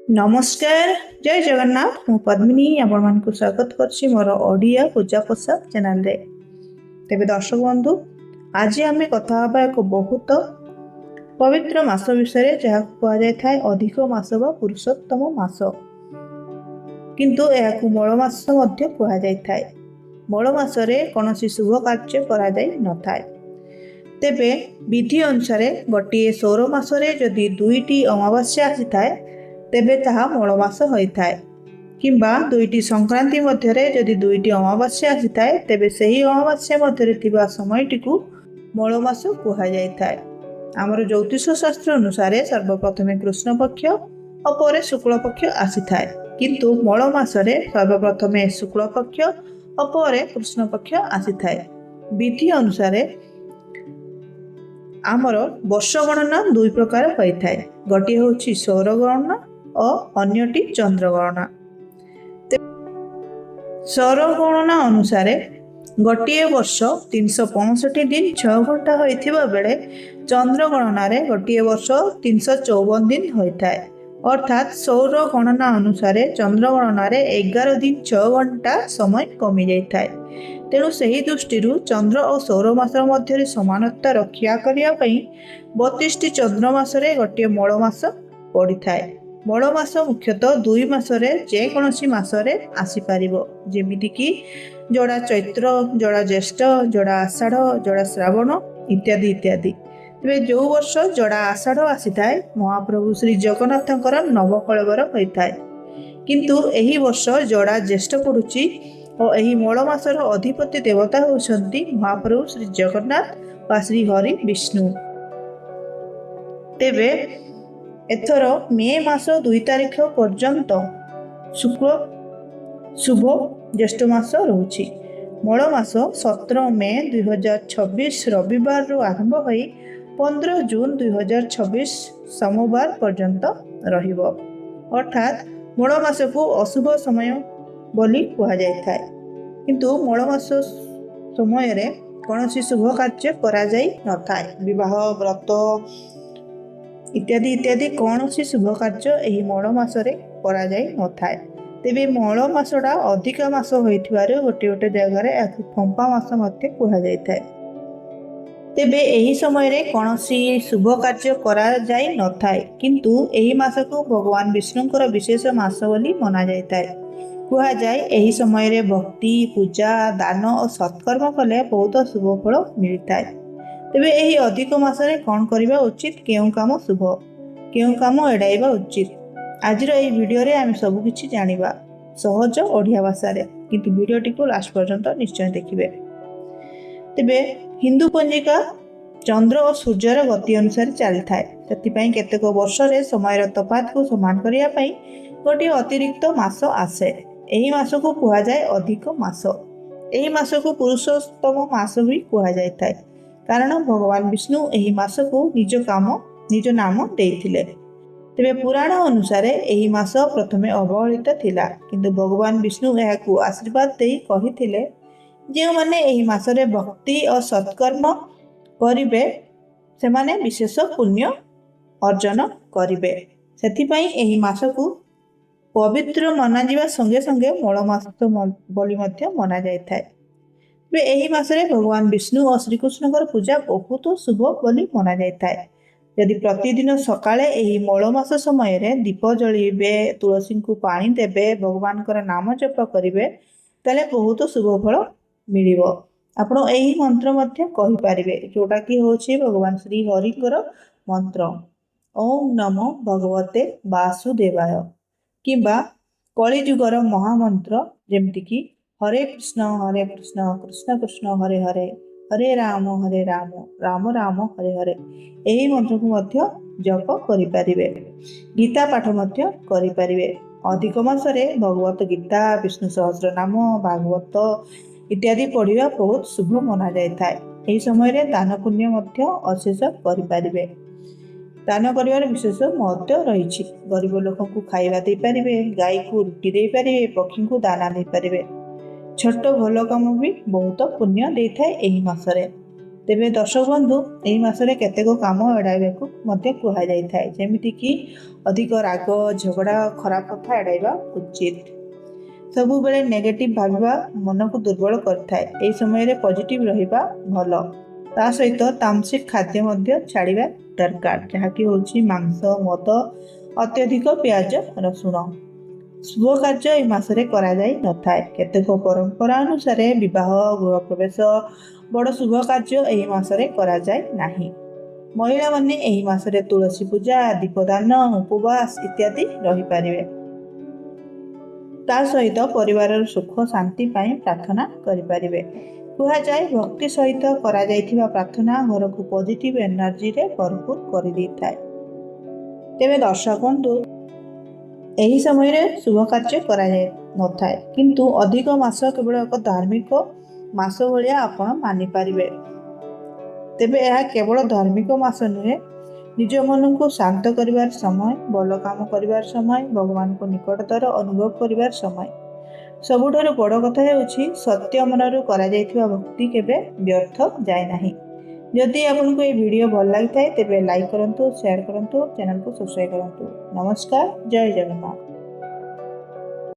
नमस्कार जय जगन्नाथ मु पद्मिनी आपण को स्वागत करछि मोर ओडिया पूजा पोषाक चैनल रे। तेबे दर्शक बंधु आज आम कथा हबा एक बहुत पवित्र मास विषय जहाँ कह जाए अधिक मास बा पुरुषोत्तम मास किंतु यह मल मास कह जाए। मल मासरे कौन शुभ कार्य करा जाय न थाए। तेबे विधि अनुसार गोटे सौर मासरे जदि दुईटी अमावास्या आसी थाए तेबे ताहा मलमास होइथाए किंबा दुईटी संक्रांति मध्यरे जदि दुईटी अमावास्या आसी थाए तेबे सही अमावास्या मध्यरे थिबा समयटिकु मलमास कुहा जाइथाए। आमर ज्योतिष शास्त्र अनुसार सर्वप्रथमे कृष्ण पक्ष और परे शुक्ल पक्ष आसी थाए किंतु मल मासरे सर्वप्रथमे शुक्ल पक्ष और परे कृष्ण पक्ष आसी थाए। विधि अनुसार आमर वर्ष गणना दुई प्रकार होइथाए, गोटे होछि सौर गणना और अन्यटी चंद्र गणना। सौर गणना अनुसार गोटे वर्ष 365 दिन 6 घंटा होइथिबा बेले चंद्र गणना रे गोटे वर्ष 354 दिन होइथाए। अर्थात सौर गणना अनुसार चंद्र गणना रे 11 दिन 6 घंटा समय कमी जाइथाए। तेणु सही दृष्टि चंद्र और सौर मास मध्य समानता रक्षा करने 32 चंद्र मासरे गोटे मल मास पड़ी थाए। मल मास मुख्यतः दुई मासरे जेकोसी मासरे आसीपर जमीक जोड़ा चैत्र जोड़ा ज्येष्ठ जोड़ा आषाढ़ जोड़ा श्रावण इत्यादि इत्यादि। तेज जो वर्ष जोड़ा आषाढ़ आसी थाए महाप्रभु श्री जगन्नाथ नवकलेवर होता है किंतु एही वर्ष जोड़ा ज्येष्ठ पड़ुची और यही मल मासर अधिपति देवता होती महाप्रभु श्री जगन्नाथ व श्री हरि विष्णु। तेबे एथर मे मास 2 तारिख पर्यंत शुक्ल शुभ ज्येष्ठ मास रोची। मल मास 17 मे 2026 रविवार रु आरंभ हो 15 जून 2026 सोमवार पर्यंत रहिबो। अर्थात मल मास को अशुभ समय बोली कहा जाए किंतु मल मास समय रे कौन शुभ कार्य करा जाई न थाए। विवाह व्रत इत्यादि इत्यादि कौन शुभ कार्य यही मल मासरे करा जाई न थाए। तेबे मल मासटा अधिक मास होइथिबारे गोटे गोटे जगह फंपा मास मध्य कहा जाय थाए। तेबे एही समय रे कौनसी शुभ कार्य करा जाई न थाए किंतु एही मास को भगवान विष्णुଙ୍କର विशेष मास बोली मना जाय थाए। कहा जाए एही समय रे भक्ति पूजा दान और सत्कर्म कले बहुत शुभ फल मिलता है। तेबे एही अधिक मासरे कौन करबा उचित केउ काम शुभ केउ काम एड़ाइबा उचित आजिर एही वीडियो रे आम सब किछि जानिबा सहज ओडिया भाषा रे किंतु वीडियोटी को लास्ट पर्यंत निश्चय देखिबे। तेबे हिंदू पंजिका चंद्र और सूर्यर गति अनुसार चली थाए सेतिपई केतेक वर्ष रे समय तफात को समान करिया पई गोटे अतिरिक्त मास आसे। एही मास को कहा जाए अधिक मास। एही मास को पुरुषोत्तम मास भी कहा जाय थाए कारण भगवान विष्णु एही मास को निज नाम देइथिले। तेबे पुराण अनुसार एही मास प्रथमे अवहेलित थिला किंतु भगवान विष्णु एहाकू आशीर्वाद देई कहिथिले जे माने एही मासरे भक्ति और सत्कर्म करिवे से माने विशेष पुण्य अर्जन करिवे। सेथिपई एही मास को पवित्र मना जिबा संगे संगे मल मास बोली मध्य मना जाय थाए। एही मासरे भगवान विष्णु और श्रीकृष्ण पूजा बहुत शुभ बोली मना जाय थाए। यदि प्रतिदिन सकाळे एही मल मास समय रे दीप जळीबे तुलसी को पानी देबे भगवान नाम जप करिवे तले बहुत शुभ फल मिलिबो। आपण एही मंत्र मध्य कहि पारिबे जोटा कि होछि भगवान श्री हरिकर मंत्र ओम नमो भगवते वासुदेवाय किंबा कलिजुगर महामंत्र जेमति कि हरे कृष्ण कृष्ण कृष्ण हरे हरे हरे राम राम राम हरे हरे एही मंत्र को मध्य जप करि पारिबे। गीता पाठ मध्य करि पारिबे। अधिक मासरे भगवत गीता विष्णु सहस्र नाम भागवत इत्यादि पढ़िबा बहुत शुभ मना जाय थाए। एही समय रे दान पुण्य मध्य अशेष करि पारिबे। दान करिवार विशेष महत्व रही। गरीब लोक को खाइबा दे पारिबे गाई को रुटी दे पारिबे पक्षी को दाना दे पारिबे। छोट भल काम भी बहुत पुण्य दे थाए एही मासरे। ତେବେ ଦର୍ଶକ ବନ୍ଧୁ ଏହି ମାସରେ କେତେକ କାମ ଏଡ଼ାଇବାକୁ ମଧ୍ୟ କୁହାଯାଇଥାଏ, ଯେମିତିକି ଅଧିକ ରାଗ, ଝଗଡ଼ା, ଖରାପ କଥା ଏଡ଼ାଇବା ଉଚିତ। ସବୁବେଳେ ନେଗେଟିଭ୍ ଭାବିବା ମନକୁ ଦୁର୍ବଳ କରିଥାଏ। ଏହି ସମୟରେ ପଜିଟିଭ୍ ରହିବା ଭଲ। ତା ସହିତ ତାମସିକ ଖାଦ୍ୟ ମଧ୍ୟ ଛାଡ଼ିବା ଦରକାର, ଯାହାକି ହେଉଛି ମାଂସ, ମଦ, ଅତ୍ୟଧିକ ପିଆଜ ରସୁଣ। ଶୁଭ କାର୍ଯ୍ୟ ଏହି ମାସରେ କରାଯାଇ ନଥାଏ। କେତେକ ପରମ୍ପରା ଅନୁସାରେ ବିବାହ, ଗୃହପ୍ରବେଶ, ବଡ଼ ଶୁଭ କାର୍ଯ୍ୟ ଏହି ମାସରେ କରାଯାଏ ନାହିଁ। ମହିଳାମାନେ ଏହି ମାସରେ ତୁଳସୀ ପୂଜା, ଦୀପଦାନ, ଉପବାସ ଇତ୍ୟାଦି ରହିପାରିବେ। ତା ସହିତ ପରିବାରର ସୁଖ ଶାନ୍ତି ପାଇଁ ପ୍ରାର୍ଥନା କରିପାରିବେ। କୁହାଯାଏ ଭକ୍ତି ସହିତ କରାଯାଇଥିବା ପ୍ରାର୍ଥନା ଘରକୁ ପଜିଟିଭ୍ ଏନର୍ଜିରେ ଭରପୁର କରିଦେଇଥାଏ। ତେବେ ଦର୍ଶକ ବନ୍ଧୁ ଏହି ସମୟରେ ଶୁଭ କାର୍ଯ୍ୟ କରାଯାଇ ନଥାଏ, କିନ୍ତୁ ଅଧିକ ମାସ କେବଳ ଏକ ଧାର୍ମିକ ମାସ ଭଳିଆ ଆପଣ ମାନିପାରିବେ। ତେବେ ଏହା କେବଳ ଧାର୍ମିକ ମାସ ନୁହେଁ, ନିଜ ମନକୁ ଶାନ୍ତ କରିବାର ସମୟ, ଭଲ କାମ କରିବାର ସମୟ, ଭଗବାନଙ୍କୁ ନିକଟତର ଅନୁଭବ କରିବାର ସମୟ। ସବୁଠାରୁ ବଡ଼ କଥା ହେଉଛି ସତ୍ୟ ମନରୁ କରାଯାଇଥିବା ଭକ୍ତି କେବେ ବ୍ୟର୍ଥ ଯାଏ ନାହିଁ। ଯଦି ଆପଣଙ୍କୁ ଏହି ଭିଡ଼ିଓ ଭଲ ଲାଗିଥାଏ ତେବେ ଲାଇକ୍ କରନ୍ତୁ, ସେୟାର କରନ୍ତୁ, ଚ୍ୟାନେଲକୁ ସବସ୍କ୍ରାଇବ୍ କରନ୍ତୁ। ନମସ୍କାର, ଜୟ ଜଗନ୍ନାଥ।